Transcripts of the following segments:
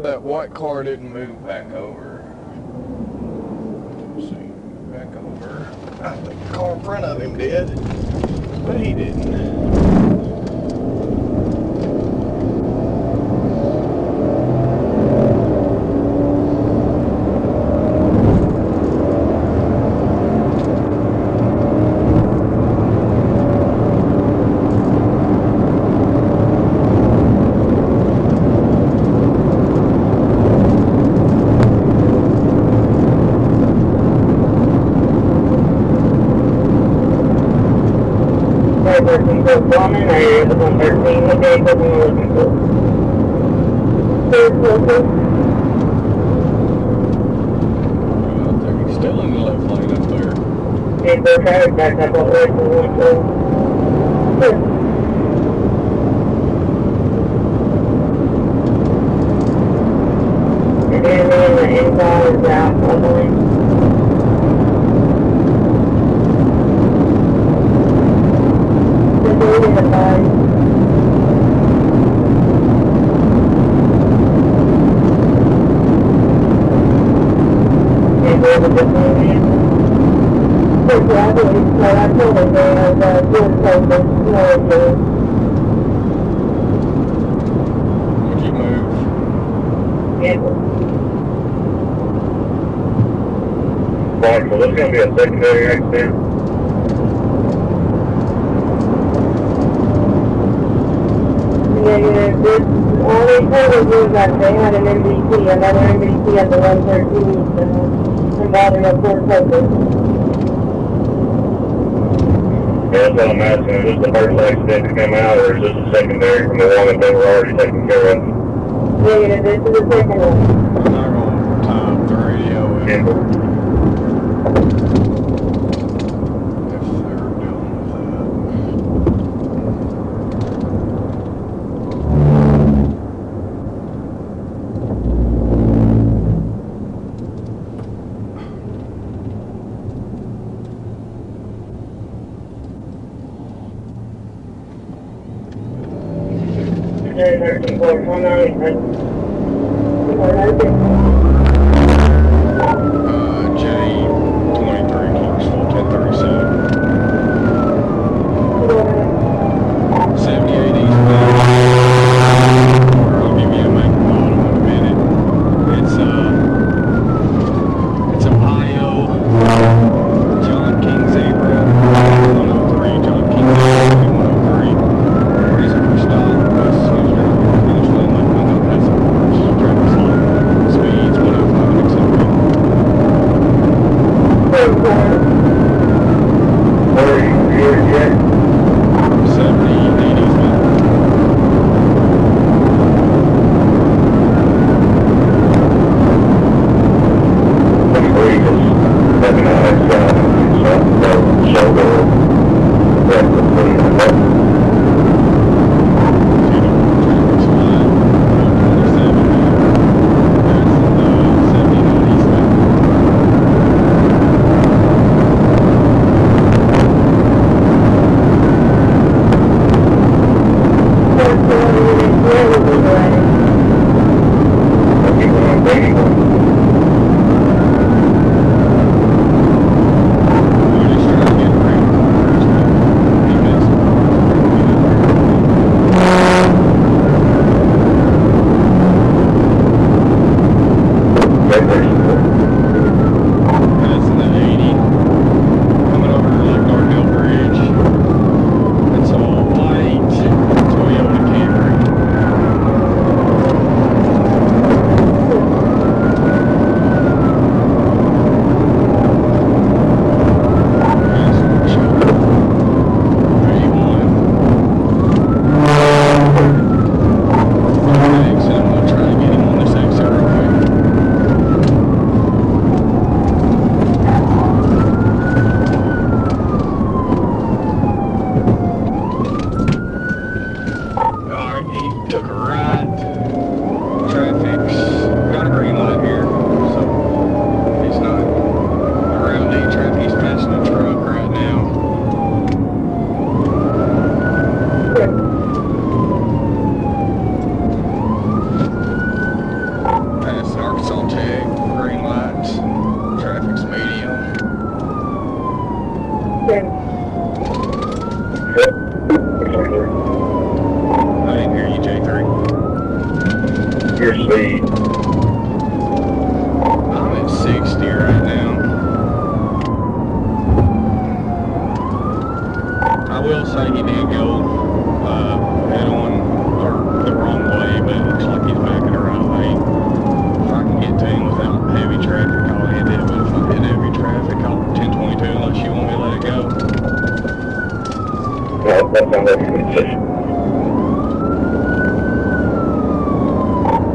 that white car didn't move back over. Let's see, back over. I think the car in front of him did, but he didn't. Woman, area of 113, the vehicle we're looking for. He's still in the left lane up there. Vehicle traffic back up on the way for 112. And then the inside is out on the lane. Would you move? Right, so this is going to be a secondary accident. Negative. This all they told us was that they had an MDT, another MDT at the 113, involving a poor purpose. That's what I'm asking. Is this the first accident to come out, or is this a secondary from the one that they were already taking care of? Negative. This is the second one. I'm not going to time the radio in. If they're dealing with that. J23 Kingsville 1037. 78 eastbound. I'll give you a make and model in a minute. It's Ohio. John King Zebra 103. John King Zebra 103. Reason for stop was usually initially like when they had some traffic light speeds 105 and accelerated. Yep. I didn't hear you, J3. Your speed. I'm at 60 right now. I will say he did go head on, or the wrong way, but it looks like he's back in the right lane. If I can get to him without heavy traffic, I'll hit it, but if I'm hitting heavy traffic, I'll 1022 unless you want me to let it go. No, that sounds like a good decision.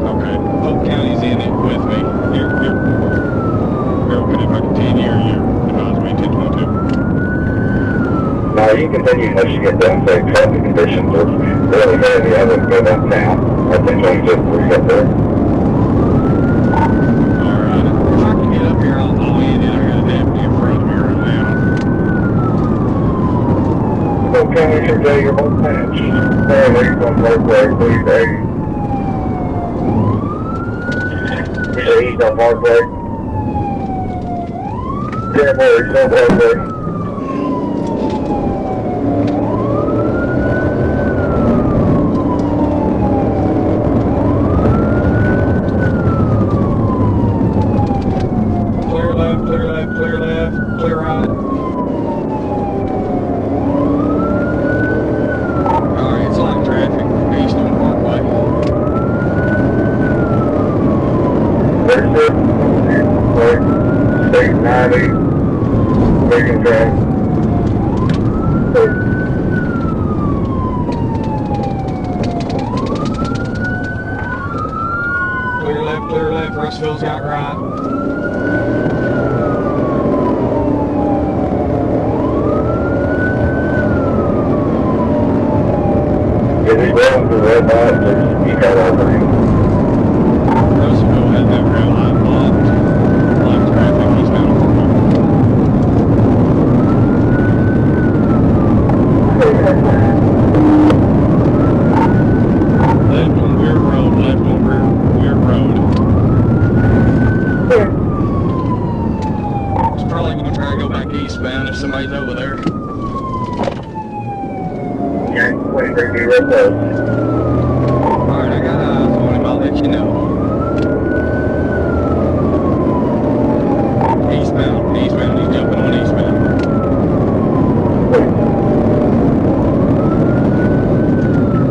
Okay, Polk County's in it with me. You're okay if I continue, or you're advising me 1022? No, you continue unless you get down, say, traffic conditions are really heavy. I wouldn't go down now. I think only just before you get there. Alright, if I can get up here, I'll end it. I got a deputy in front of me right now. Okay, Mr. J, you're both matched. There, you're going Broadway, please, hey. You say he's on Broadway? Yeah, boy, he's on Broadway. Clear left, clear left, clear left, clear right. Alright, it's light traffic, east on Parkway. There's it. State 90. Bacon track. Clear left, Russellville's got right. If he's going through red light, you got all three. Russellville has that red light blocked. Light traffic, he's down on left on Weir Road, left on Weir Road. It's probably going to try to go back eastbound if somebody's over there. Okay, 23 be real close. Alright, I got eyes on him, I'll let you know. Eastbound, he's jumping on eastbound.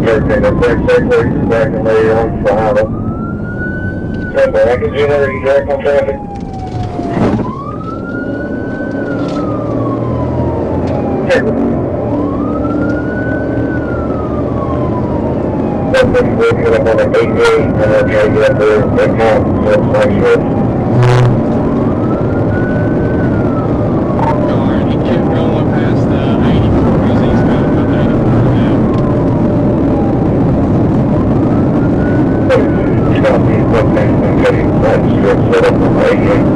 Everything up there, safely, he's back and lay on behind him. Simple, I can do that, you direct on traffic. Something we'll get up on the 88 and then try to get up there and come, so it's like this. Alright, he kept going past the 84, he's eastbound about the 84 now. Stop these locations and getting that strip set up on the 88.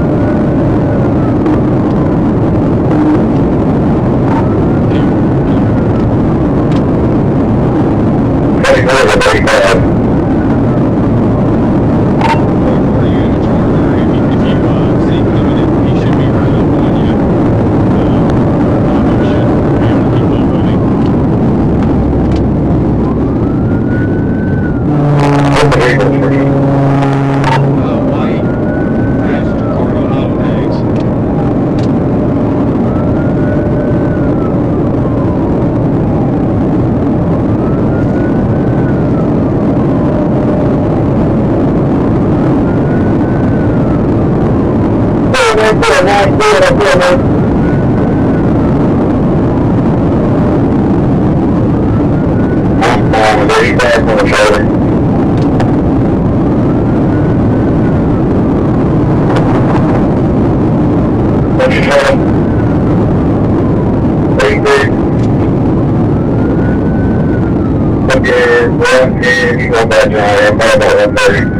You go back to I am about 130.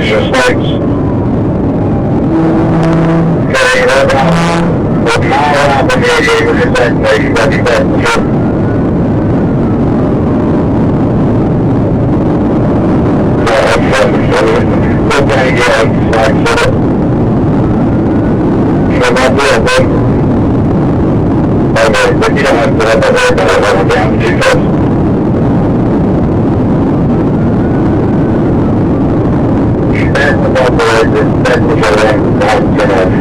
Just lights. Okay, we're about a mile out from here, you can get back there, you gotta be back to the truck. Okay, yeah, like so. So about Okay, but you don't have to let that work out level down too fast. That's about the way that's what you're going to have to have.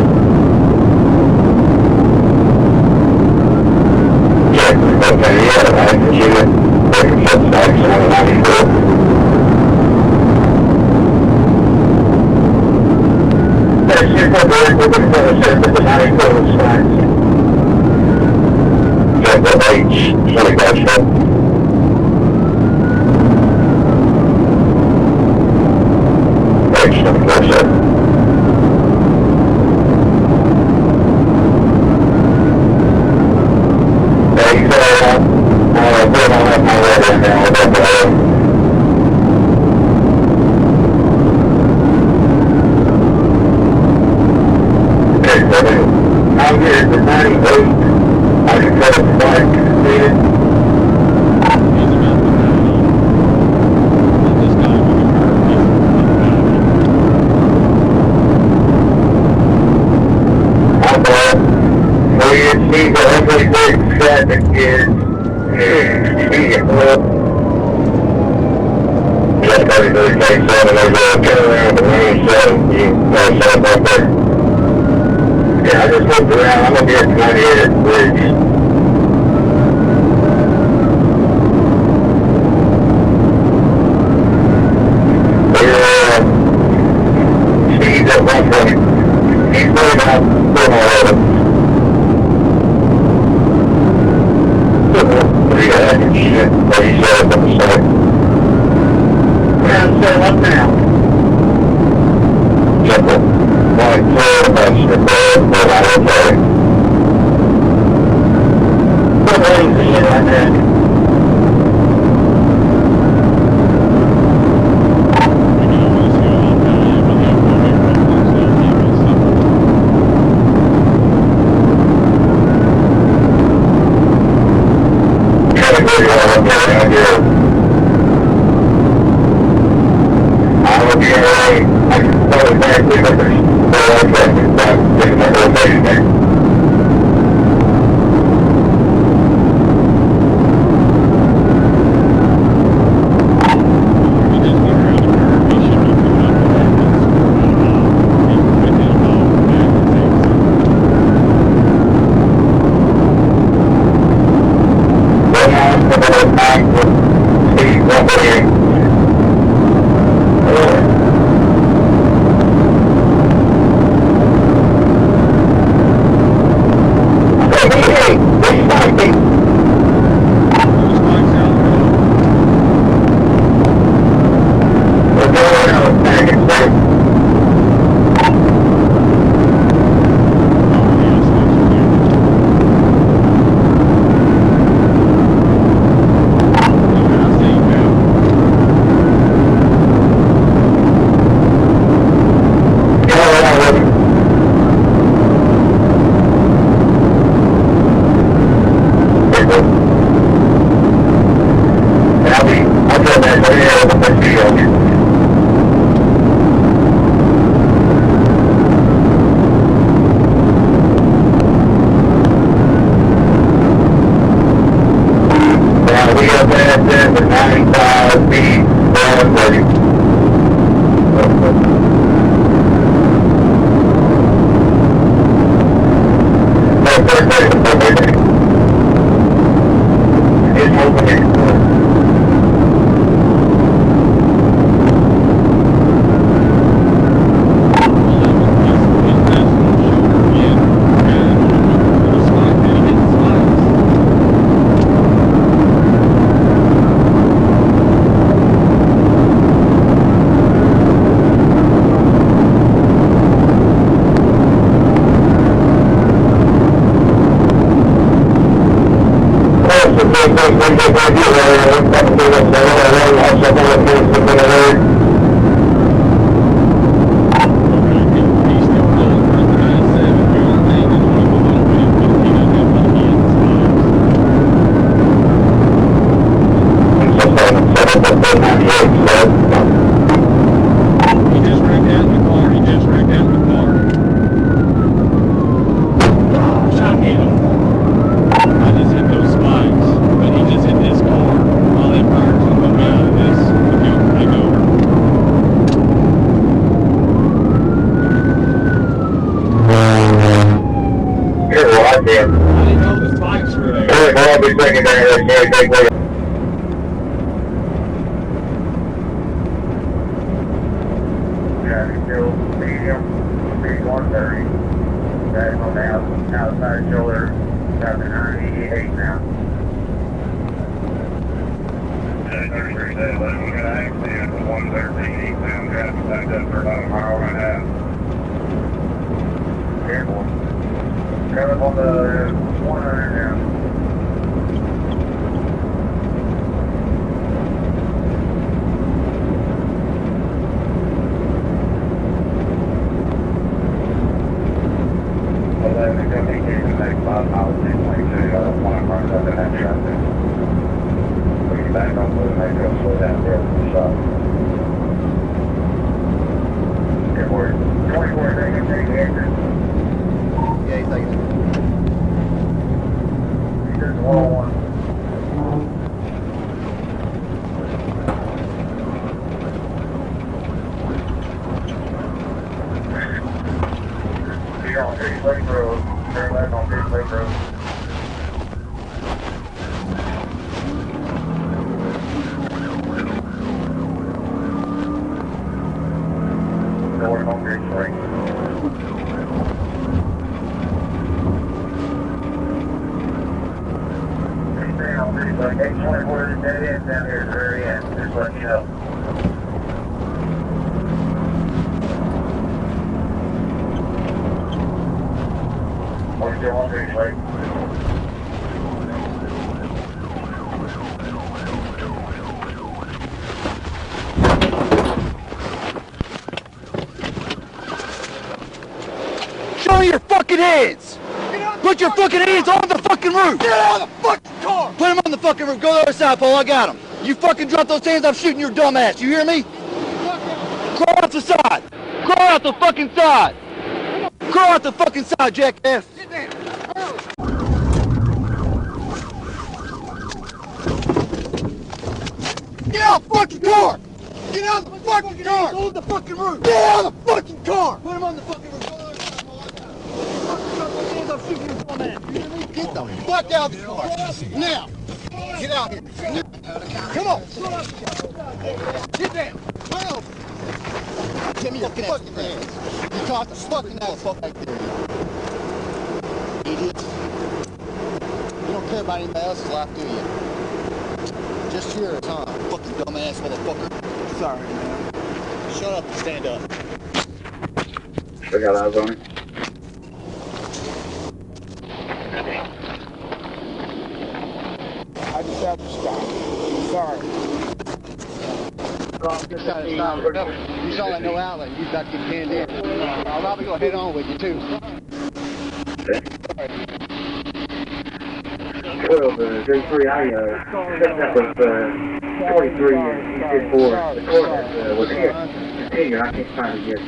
Okay, yeah, I can see it. There's some stacks on the 94. There's your cover, we're going to put a set of the 94 stacks. Check the H, 25 step. H, 25 step. Out here at the 98, I can cut it back, see it. He's about the 90. This guy with the car, he's I'm glad. We see the ugly big traffic is, just got to do the case on and there's a turnaround the main side, you know, south up there. Yeah, I just looked around. I'm going to be at 98 at the bridge. Steve's at 120. He's going out 411. What do you got? Shit. What he said up on the side. Well, set up now. Simple. Point 4, that's the bird, but I don't know. What lanes are you in right there? Category 1 up there around here. I will be alright. I can tell exactly what there's no traffic, but I'm taking my whole day there. we just get around the curve. He should be coming up with that. He's with him all back and things. Well, now I'm going to go back with Steve Company. I did. I didn't know the spikes were there. I'll be secondary, that's very quick. Traffic still medium, speed 130. That's on the outside shoulder, traffic 98 now. 33 said, we got an accident with 113 eastbound traffic backed up for about a mile and a half. Careful. Coming up on the 100 now. Fishlake Road, turn left on Fishlake Road. North on Fishlake. Stay on Fishlake, 824 is dead end down here at the very end, just letting you know. Still on Fishlake. Show me your fucking hands! Put your fucking hands on the fucking roof! Get out of the fucking car! Put them on the fucking roof. Go the other side, Paul. I got them. You fucking drop those hands, I'm shooting your dumb ass. You hear me? Crawl out the side. Crawl out the fucking side. Crawl out the fucking side, jackass. Get down! Get out of the fucking car! Get out of the fucking car! On the fucking roof. Get out of the fucking car! Put them on the fucking roof. Go the other side, Paul. I got them. Drop those hands, I'm shooting your dumb ass. You hear me? Get the fuck out of the car! Now! Get out here! Come on! Get down! Well, Give me your fucking hands! You caught the fucking ass back there. Idiot. You don't care about anybody else's life, do you? Just yours, huh? Fucking dumbass motherfucker. Sorry, man. Shut up and stand up. We got eyes on it. I just have to stop. Sorry. You saw that no outlet. You got to get pinned in. I'll probably go head on with you, too. 12, 33, I stepped up with 43 and he did 4. The coordinates was here. I can't find it yet.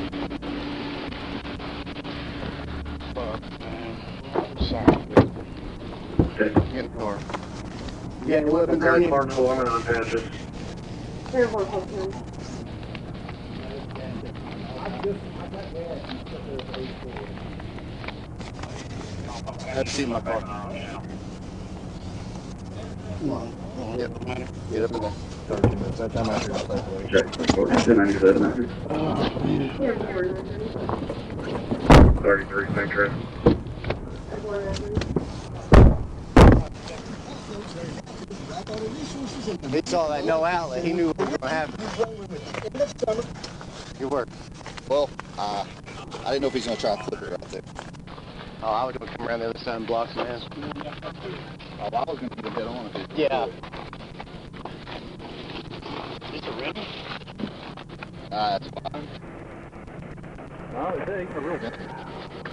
Get in the car. You got any weapons on you? No, I'm on patches. Let's see my car. Come on. Get up in there. 13 minutes. That time after I'll play. Check. 97 after. 33, thank you. He saw that no outlet. He knew what was going to happen. Good work. Well, I didn't know if he's going to try to flip it right there. Oh, I was going to come around the other side and block some ass. Oh, I was going to get a bit on it. Yeah. Is this a rim? That's fine. No, it's a real gun.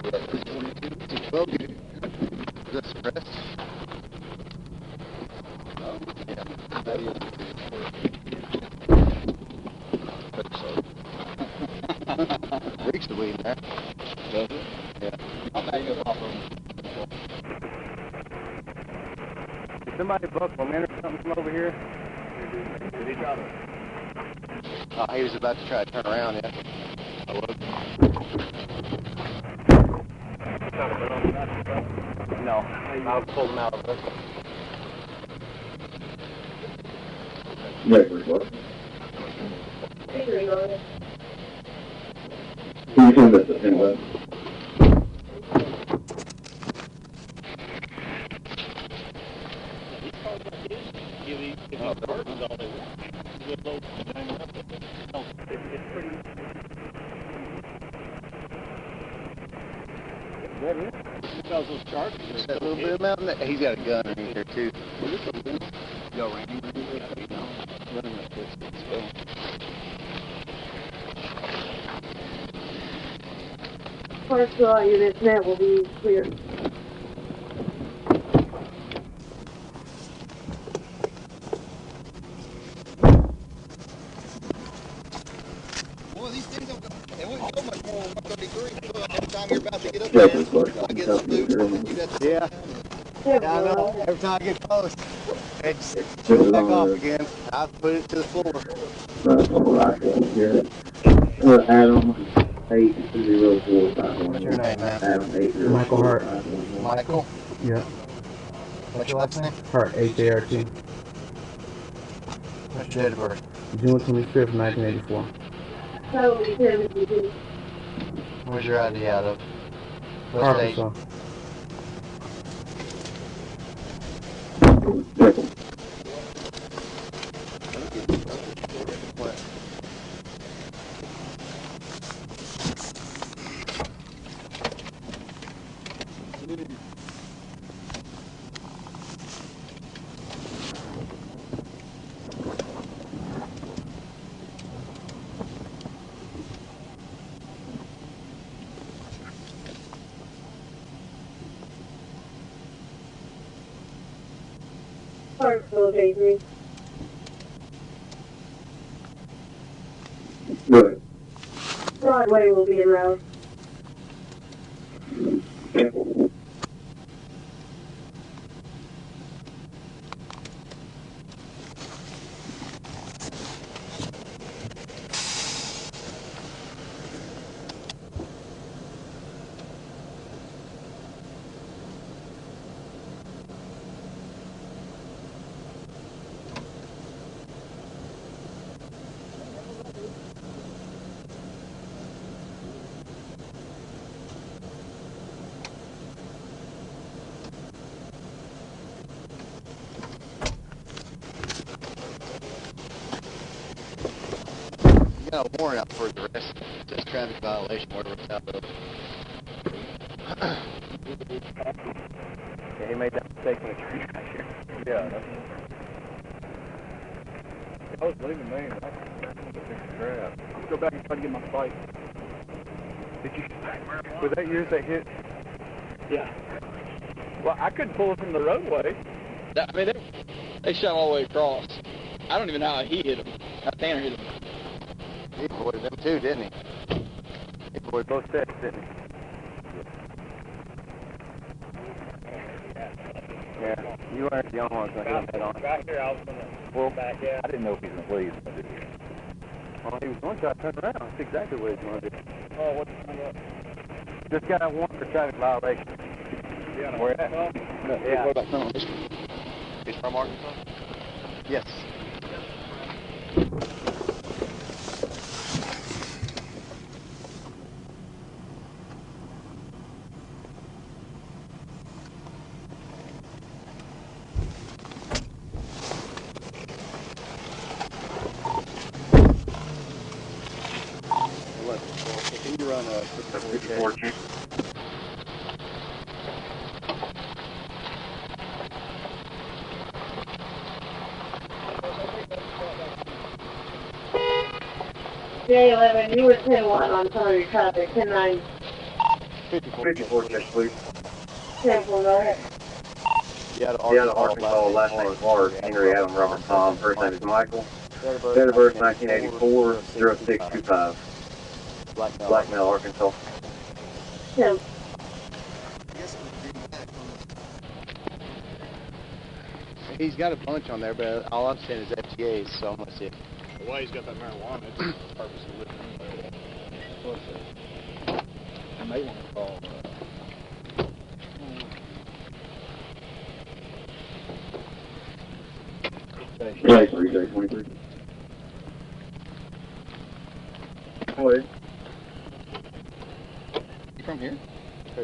Yeah, it's 12 good. Is that suppressed? Yeah, that is. Reeks the weed in there. Does it? Yeah. I'll take it off of him. Did somebody buck a man or something from over here? Did he try to? He was about to try to turn around, yeah. I was. No, I'll pull them out of it. Wait, what? Can you send this in what? A little bit of mountain. He's got a gun in here too. Go running up this. First all units net will be clear. Boy, these things don't go, they wouldn't go much more than 133. So every time you're about to get up there, I get some food, you got to Yeah. Yeah, I know. Every time I get close, it just back off again. I put it to the floor. Adam 80451. What's your name, man? Adam 8. Michael Hart. Michael. Yeah. What's your last name? Hart, H-A-R-T. What's your date of birth? June 25th, 1984. Where's your ID out of? What state? Arkansas. Hartsville, J3. Good. Broadway will be en route. You got a warrant out for the rest. Just traffic violation, whatever it's out of. Yeah, he made that mistake when the tree got here. Yeah, that's I was leaving me. Let's go back and try to get my bike. Did you? Was that yours that hit? Yeah. Well, I couldn't pull it from the roadway. I mean, they shot all the way across. I don't even know how he hit him. How Tanner hit him. He avoided them too, didn't he? He avoided both sets, didn't he? Yeah, you weren't the only one going to hit him head on. Right here, I was going to back out. I didn't know if he was going to leave. Well, he was going to try to turn around. That's exactly what he was going to do. Oh, what's coming up? Just got a warrant for traffic violation. Yeah, Where at? No, Yeah. what about criminal history? He's from Arkansas? Yes. Can you run a 54 Chief? J11, you were 10-1 on summary traffic, 10-9. 54 check, please. 10-4, go ahead. Yeah, the Arkansas, last name Hart, Henry Adam Robert Tom, first name is Michael. Date of birth 1984, 0625. Blackmail, Arkansas. 10. He's got a bunch on there, but all I'm saying is FTAs, so I'm going to see. Why he's got that marijuana, it's purposely living in there. I may want to call. Right, 323. Go ahead. You from here? Are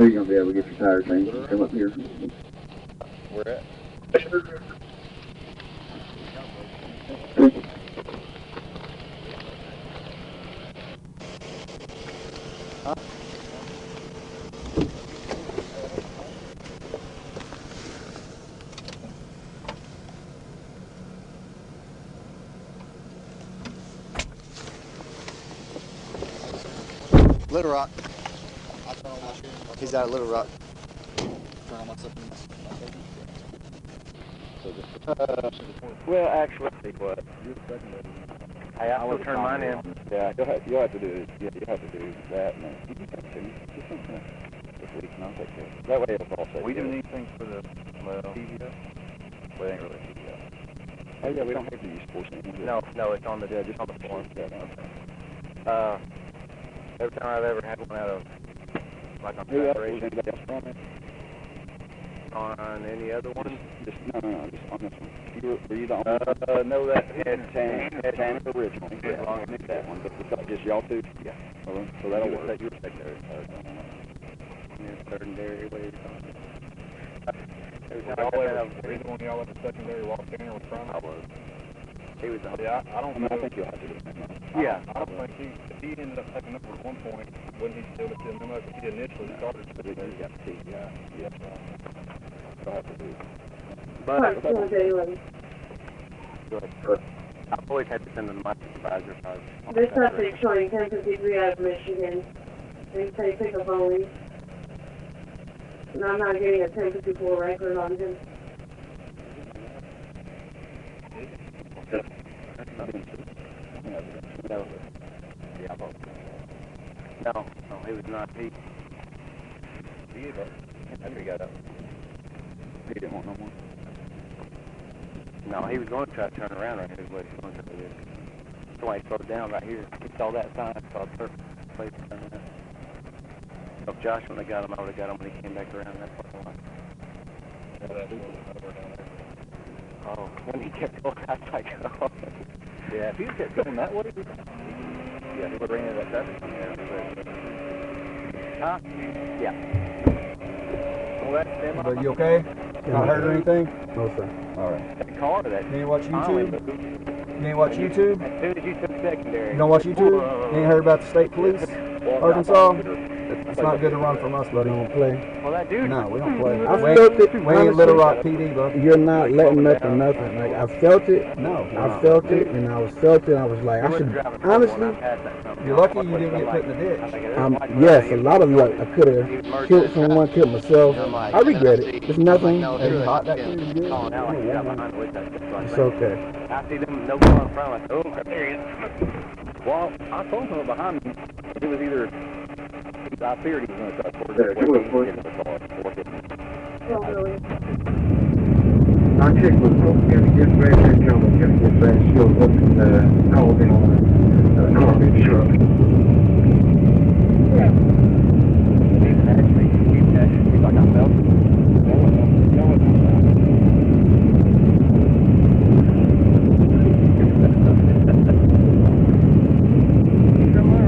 you gonna be able to get your tires changed? Come up here. Where at? Huh? Little Rock. He's out of Little Rock. Well, actually, what? Hey, I will turn mine in. Yeah, you'll have to do that. And this week, and I'll take care of it. That way it'll all set. We doing anything for the TVO? Well, it ain't really TVO. Oh yeah, we don't have to use sports anymore. No, it's on the just on the form. Every time I've ever had one out of like on preparation. On any other one? No, just on this one. Were you the only no, that had Tanner originally. Yeah, I knew that one, but was that just y'all two? Yeah. Well, so that'll work. You were secondary. Third and dairy, what are you talking One of y'all in the secondary walked in with front? I was. He was I think you'll have to do that. Yeah. I don't think if he ended up taking up at one point, when he still did him up, he initially started to do that. Yeah. I'll have to do it. But Good. I've always had to send them to my supervisor. This traffic showing 1053 out of Michigan. They say pick up only. And I'm not getting a 1054 record on him. No, he was not. He got up. He didn't want no more. No, he was going to try to turn around right here. But he was going to do this. That's why he slowed down right here. He saw that sign. Saw the perfect place to turn around. So if Josh wouldn't have got him, I would have got him when he came back around that parking lot. Oh, when he kept going, I was like, oh. Yeah, if he kept going that way, Yeah, he would have ran into that traffic on there. Huh? Yeah. But you okay? Not hurt or anything? No, sir. All right. That car that. You ain't watch YouTube? You ain't watch YouTube? As soon as you took secondary. You don't watch YouTube? You ain't heard about the state police? Arkansas? It's not good to run from us, buddy. We don't play. Well, that dude. No, we don't play. I felt it. We ain't Little Rock PD, bro. You're not letting nothing. Like, I felt it. No. I felt it, and I was like, I should, honestly, You're lucky you didn't get put in the ditch. yes, a lot of luck. I could have killed someone, killed myself. I regret it. It's nothing. It's hot back here. You good? It's okay. I see them no car in front. Like, oh, there he is. well, I told him behind me, it was either, I feared he was going to try to force it. Oh, really? I checked with Polk County Dispatch and Johnson County Dispatch. Still looking called in on a garbage truck. Yeah. He's like, I felt it.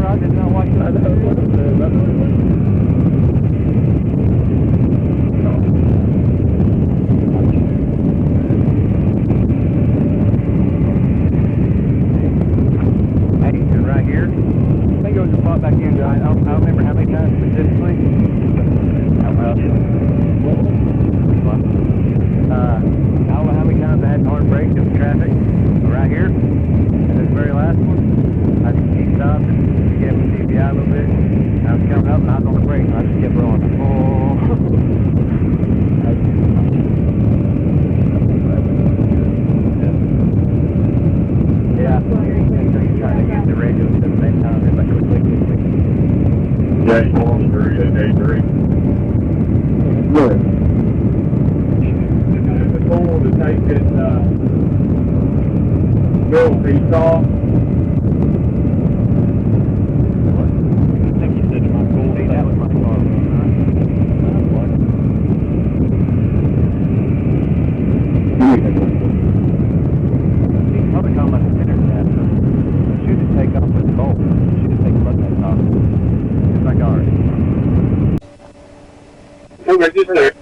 I did not watch that. Right here. I think it was a spot back in. I don't remember how many times specifically. I don't know how many times I had hard brakes in the traffic. But right here, and this very last one, I think he stopped and gave me the CPI a little bit. And I was coming up and I was on the brakes and I just kept rolling. Yeah. Trying to use the radio at the same time. It's like Jack Foster at day 3. Good. The goal to take this middle piece off. I think you said my goal. Hey, that was my car. register.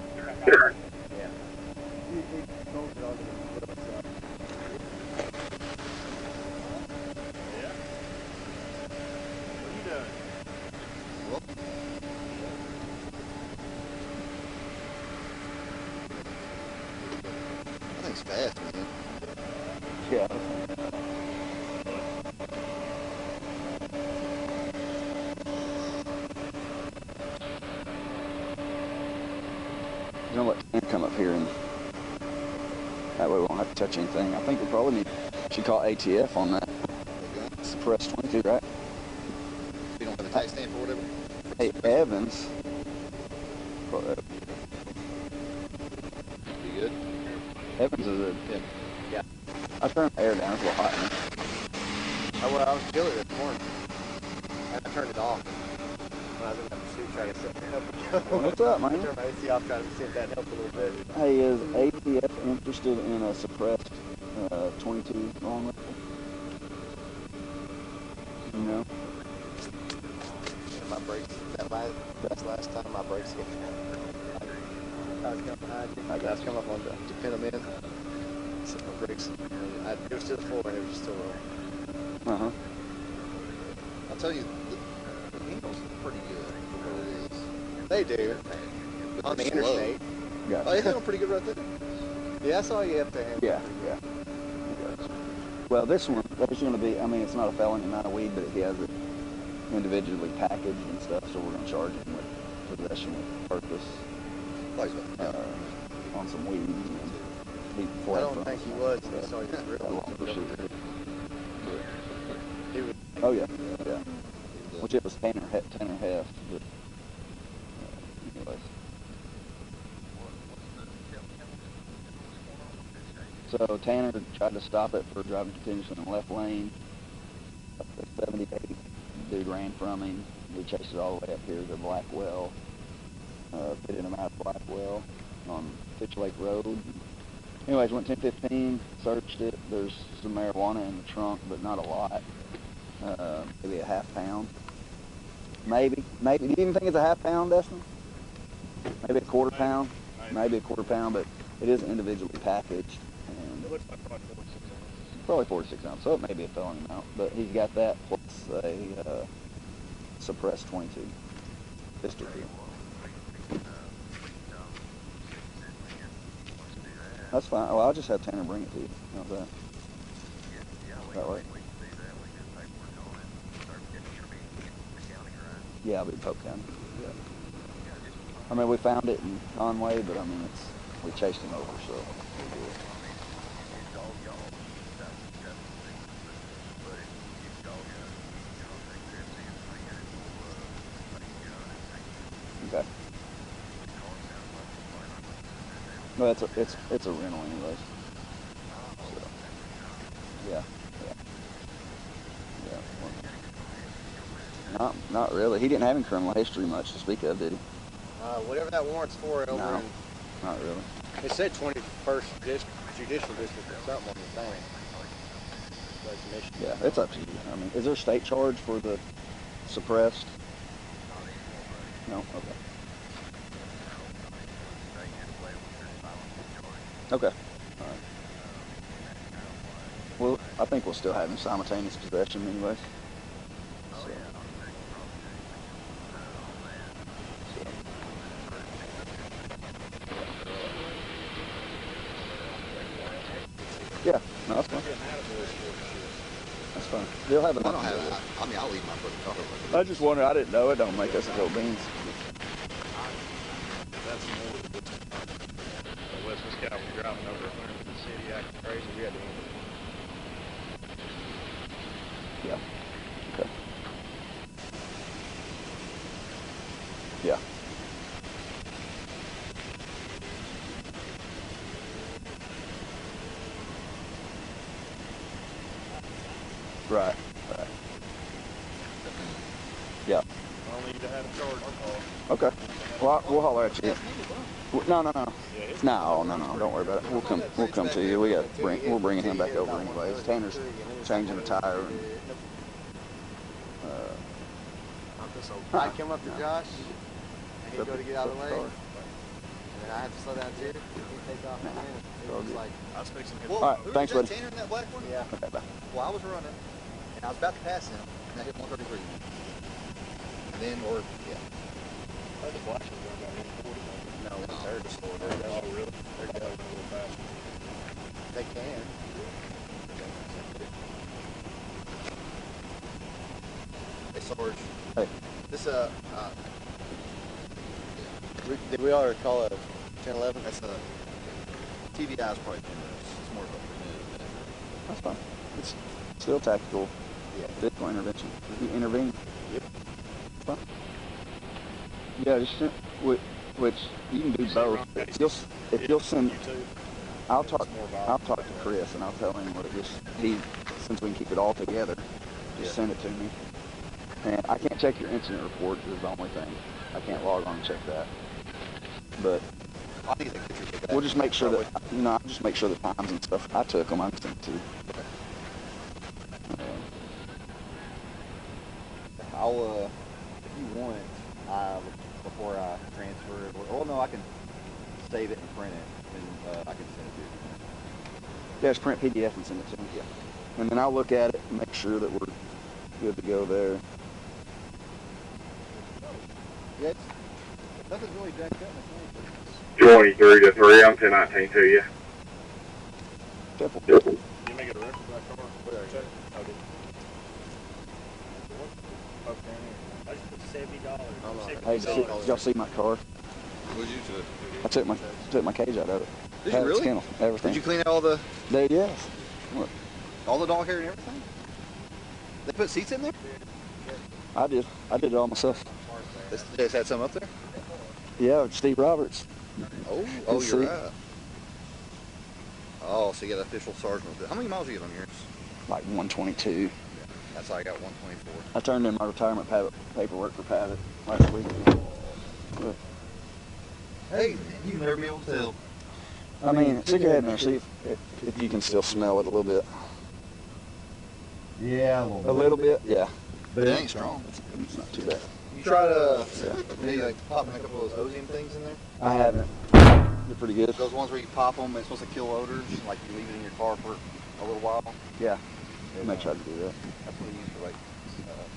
That thing's fast, man. Yeah. You know what? Come up here and that way we won't have to touch anything. I think we probably need. Should call ATF on that. Suppress 22, right? You don't have a tax stamp or whatever? Hey, Evans. You good? Evans is a. Yeah. I turned the air down. It's a little hot in there. Well, I was chilly this morning. I turned it off. When I was in the pursuit trying to sit there and help. What's up, man? I turned my AC off trying to see if that helped a little bit. Hey, is ATF interested in a suppressed 22 long rifle? You know? My brakes, that's last time my brakes hit. I was coming behind you. I was coming up on to pin them in. So my brakes, it was to the floor and it was still rolling. Uh-huh. I'll tell you, the handles are pretty good for what it is. They do. But on the interstate. Yeah. Oh, they handle pretty good right there. Yeah, I saw you up there. Yeah, yeah. Well, this one, there's going to be, I mean, it's not a felony amount of weed, but he has it individually packaged and stuff, so we're going to charge him with possession with purpose on some weed. And he I don't think he was. I saw you a real long pursuit. He was. Oh, yeah, yeah. Which it was Tanner Hess, but anyways. So Tanner tried to stop it for driving continuously in the left lane. Up to 78, dude ran from him. We chased it all the way up here to Blackwell. Fitted him out of Blackwell on Fishlake Road. Anyways, went 10-15, searched it. There's some marijuana in the trunk, but not a lot. Maybe a half pound. Maybe. Do you even think it's a half pound, Destin? Maybe a quarter pound. Maybe a quarter pound, but it is individually packaged. And It looks like probably 46 ounce, so it may be a felony amount. But he's got that plus a suppressed 22 pistol deal. That's fine. Well, I'll just have Tanner bring it to you. How's that? That way? Yeah, I'll be Pope County. Yeah. I mean, we found it in Conway, but I mean, we chased him over, so. Okay. No, it's a rental anyways. So, yeah. Not really. He didn't have any criminal history much to speak of, did he? Whatever that warrant's for over No, in... not really. It said 21st Judicial District or something on the thing. Yeah, it's up to you. I mean, is there a state charge for the suppressed? No? Okay. Okay. All right. Well, I think we'll still have him simultaneous possession anyways. Yeah, no, that's fine. That's fine. They'll have enough. I mean, I'll leave my brother car. I just wondered. I didn't know. It don't make us go beans. that's more West Scout was driving over in the city acting crazy. We had to Yeah. Okay. Yeah. Right. Yeah. I'll need to have a charge. Okay. Well, we'll holler at you. No. No. Don't worry about it. We'll come to you. We're bringing him back over anyways. Tanner's changing the tire. And, I come up to Josh, and he'd go to get out of the way. I had to slow down too. He takes off again. It was like, I was fixing to hit. well, All right, who thanks, was that, buddy. Tanner in that black one? Yeah. Okay, bye. Well, I was running, and I was about to pass him, and I hit 133. And then, or, yeah. The black one's going about 140. No, 130 to slow down. Oh, really? They're going a little faster. They can. Hey, Sarge. Hey. This, did we ought to call it 1011? That's a TVI's probably been it's more of a preventative. That's fine. It's still tactical. Yeah. Vehicle intervention. You intervene. Yep. It's fine. Yeah, just which you can do both. If you'll send, I'll talk to Chris and I'll tell him what since we can keep it all together, just send it to me. And I can't check your incident report is the only thing. I can't log on and check that. But I'll need the pictures of that. we'll just make sure that I'll just make sure the times and stuff. I took them. I can send it to you. I'll if you want, before I transfer it. Well, no, I can save it and print it, and I can send it to you. Yeah, just print PDF and send it to me. Yeah. And then I'll look at it and make sure that we're good to go there. Yeah, nothing's really jacked up. 23 to 3, I'm 1019 to you. Careful. You make it a record for that car? What did I check? Oh, did okay. I just put $70. Hey, did y'all see my car? What did you do? I took my cage out of it. Did you really? Kennel, everything. Did you clean out all the Dude, yes. What? all the dog hair and everything? They put seats in there? I did it all myself. They just had some up there? Yeah, Steve Roberts. Oh, His you're seat. right. Oh, so you got official sergeant with it. How many miles you get on yours? Like 122. That's how I got 124. I turned in my retirement paperwork for Pavitt last week. But, Hey, you can never be able to tell. I mean, stick your head in there, see if you can still smell it a little bit. Yeah, A little bit? Yeah. But it ain't strong. It's not too bad. You try to maybe like popping a couple of those osium things in there? I haven't. They're pretty good. Those ones where you pop them, it's supposed to kill odors, like you leave it in your car for a little while. Yeah. I may try to do that. That's what they use for like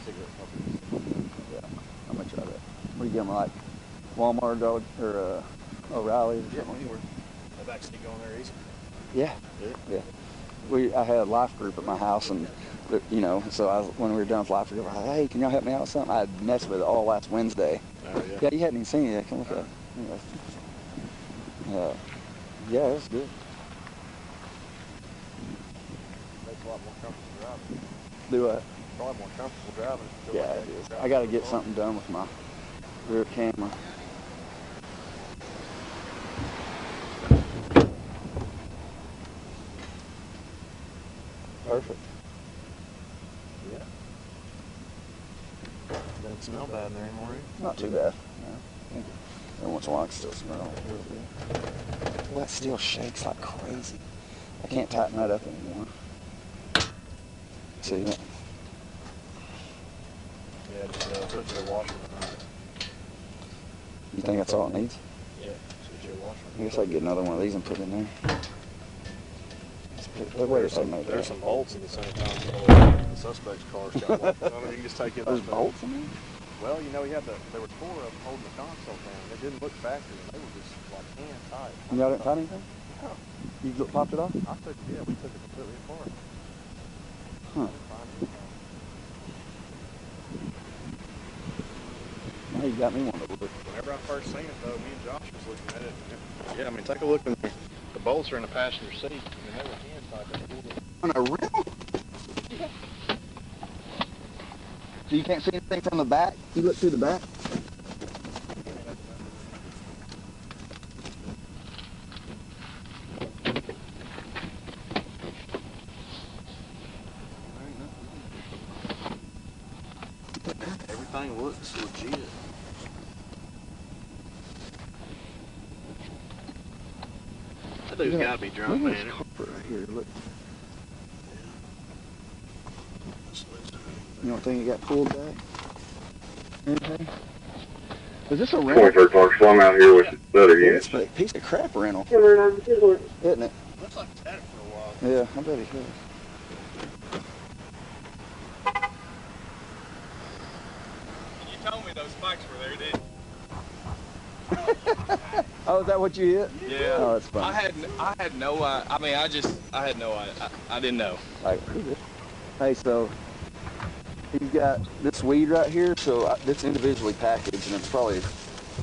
cigarette smokers. Yeah. I may try that. What do you get them, like Walmart or O'Reilly's or something? Anywhere. I've actually gone there easy. Yeah. Yeah. I had a life group at my house, and so when we were done with life group, I was like, hey, can y'all help me out with something? I had messed with it all last Wednesday. Oh, yeah. Yeah, you hadn't even seen it yet. Come look at it. Yeah, it's good. Makes a lot more comfortable driving. Do what? It's a lot more comfortable driving. Yeah, it is. I got to get something done with my rear camera. Perfect. Yeah. Doesn't smell bad in there anymore. Not too bad. No. Every once in a while, I can still smell it a little bit. Well, that still shakes like crazy. I can't tighten that up anymore. See that? Yeah, just put it in the washer. You think that's all it needs? Yeah, switch your washer. I guess I can get another one of these and put it in there. Wait a second. There's some bolts in the same time. The suspect's car's got one. I mean, you can just take it There's off. bolts in there? Well, there were 4 of them holding the console down. They didn't look factory. They were just like hand tight. And y'all didn't find anything? No. You popped it off? We took it completely apart. Huh. Now you got me one to look. Whenever I first seen it, though, me and Josh was looking at it. Yeah, I mean, take a look in there. The bolts are in the passenger seat. I mean, they were hand tight. On a rim? Yeah. So you can't see anything from the back? You look through the back? Everything looks legit. That dude's got to be drunk, Look at man. this carpet right here. Look. You don't think it got pulled back? Okay. Is this a rental? 23rd Park, so I'm out here with the other units. It's a piece of crap rental, Camera 924. isn't it? Looks like it's had it for a while. Yeah, I bet he could. You told me those spikes were there, didn't Oh, is that what you hit? you? Yeah. Oh, that's fine. I had no I had no I didn't know. Like, hey, so he's got this weed right here, so it's individually packaged, and it's probably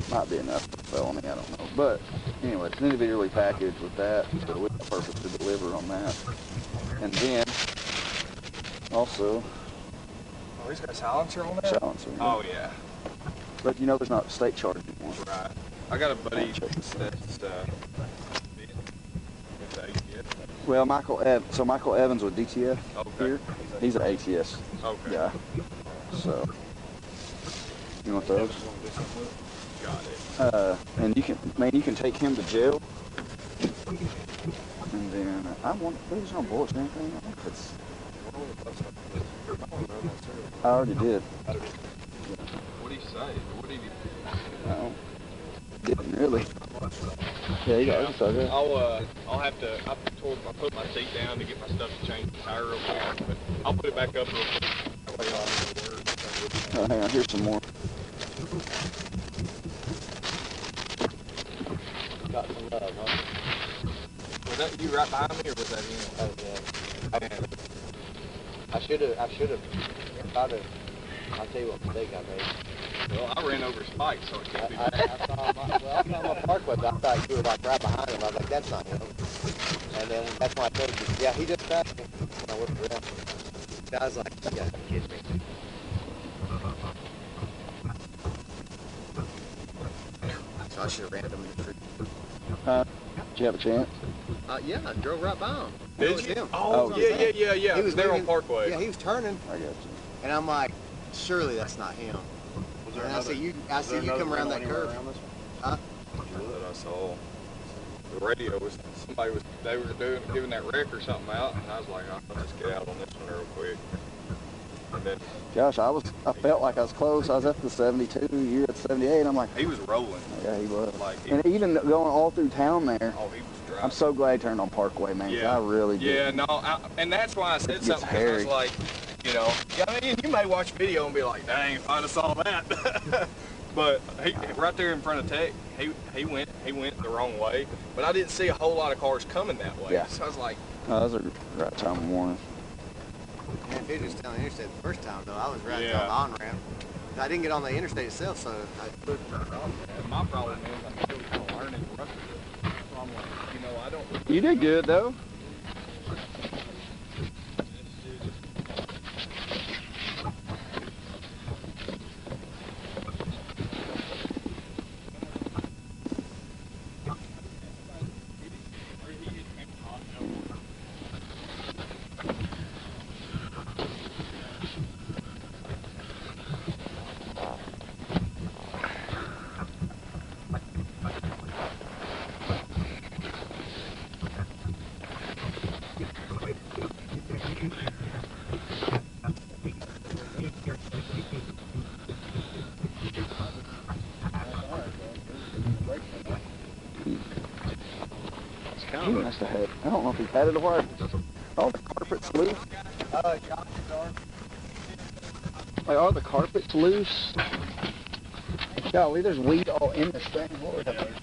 might be enough for felony, I don't know. But anyway, it's individually packaged with that, so we have purpose to deliver on that. And then also Oh, he's got a silencer on that? silencer. Oh yeah. But you know, there's not state charge anymore. Right. I got a buddy that's Well, Michael Evans with DTF here, he's an ATS guy. So you want those? Got it. And you can take him to jail. And then there's no bullets or anything. I think it's. I already did. What do you say? What do you? No, didn't really. Yeah, you got it. Okay. I'll have to. I put my seat down to get my stuff to change the tire real quick, but I'll put it back up real quick. Oh, hang on, here's some more. Got some love, huh? Was that you right behind me, or was that him? Oh, yeah. I should have, I'll tell you what mistake I made. Well, I ran over spikes, so it can't be I saw him on the parkway, but I thought you were like right behind him. I was like, that's not him. And then that's when I told you, yeah, he just passed me when I whipped around. I was like, you gotta be kidding me. So I should have ran him in the creek. Did you have a chance? Yeah, I drove right by him. Did was you? him. Oh, yeah. He was there on moving- Parkway. Yeah, he was turning, I got you. and I'm like, surely that's not him. And I see you come around that curve. Huh? That I saw. The radio was they were giving that wreck or something out, and I was like, I'll just get out on this one real quick. And then Gosh, I felt like I was close. I was at the 72. You're at 78. I'm like, he was rolling. yeah, he was. Like, And even going all through town there. oh, he was driving. I'm so glad he turned on Parkway, man. 'Cause Yeah. I really did. Yeah, no, and that's why I said It something, gets because I was hairy. like, you know, I mean, you may watch video and be like, dang, if I'd have saw that. But he, right there in front of Tech, he went the wrong way, but I didn't see a whole lot of cars coming that way. Yeah. So I was like, Oh, that was a right time of warning. Man, if he was down the interstate the first time, though, I was right Yeah. on the on-ramp. I didn't get on the interstate itself, so I put my problem is I'm still kind of learning the rest of it. So I'm like, you know, I don't. You did good, though. He must have had. I don't know if he had it or what. Oh, the carpet's loose. Like, are the carpets loose? Golly, there's weed all in this thing. Lord have mercy.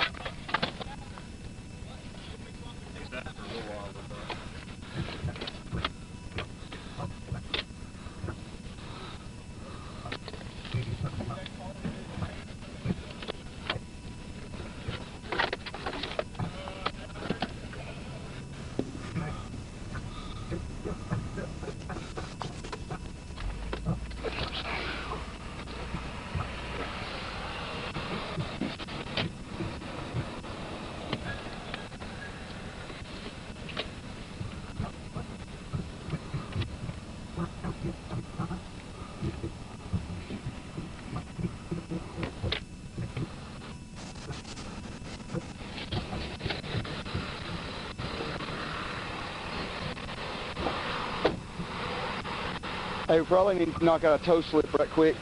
Hey, we probably need to knock out a toe slip right quick.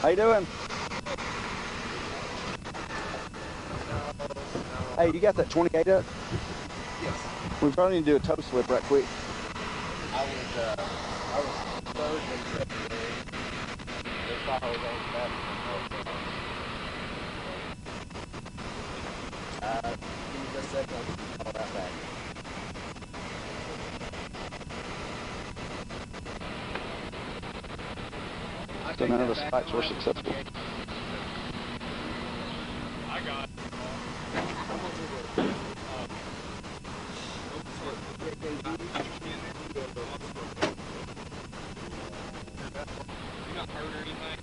How you doing? Hey, you got that 28 up? Yes. We probably need to do a toe slip right quick. I was third in February. They thought I was on back. Give me just a second. I'll call that back. So none of the spikes were successful. I got it. You not hurt or anything?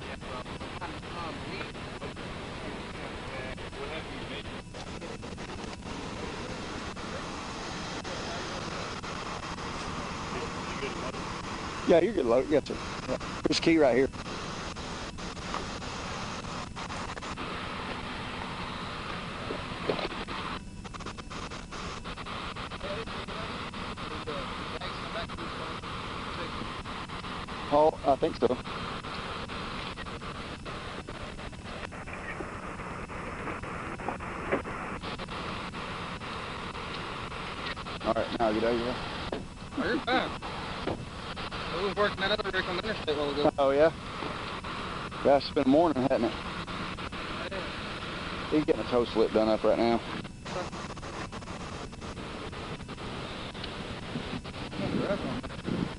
Yeah, you're good, load. Yes, sir. Yeah. Here's the key right here. Oh, I think so. All right, now get out of here. Oh, you're fine. We was working that other rig on the interstate a while ago. Oh, yeah? Gosh, it's been a morning, hasn't it? He's getting a toe slip done up right now.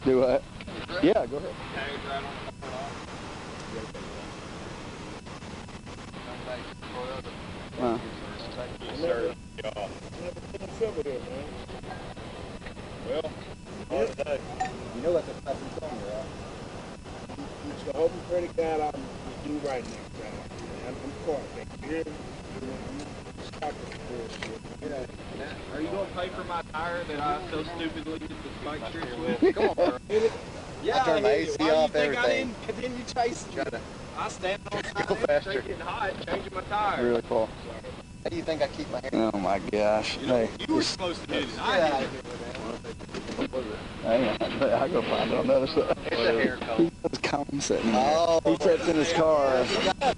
Do what? Yeah, go ahead. Well, hard today. You know what the fucking phone you're on. So hoping pretty God I'm do right next time. I'm caught, man. You're stuck with bullshit. Are you going to pay for my tire that I so stupidly hit the spike strips with? Come on, bro. I turned my AC off, everything. Continue chasing? I stand on side, shaking hot, changing my tire. Really cool. How do you think I keep my hair? Oh my gosh. You know, Hey, you were supposed to do this. Get I out did. of here with hang on. I go find it on the other side. that. It's a hair comb. He's calm sitting there. Oh. He sits in his car.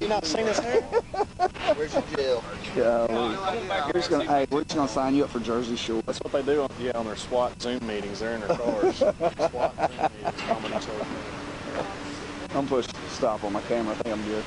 You not seen his hair? Where's your jail? Golly. We're just gonna sign you up for Jersey Shore. That's what they do on their SWAT Zoom meetings. They're in their cars. SWAT Zoom meetings, common each other. I'm push stop on my camera. I think I'm good.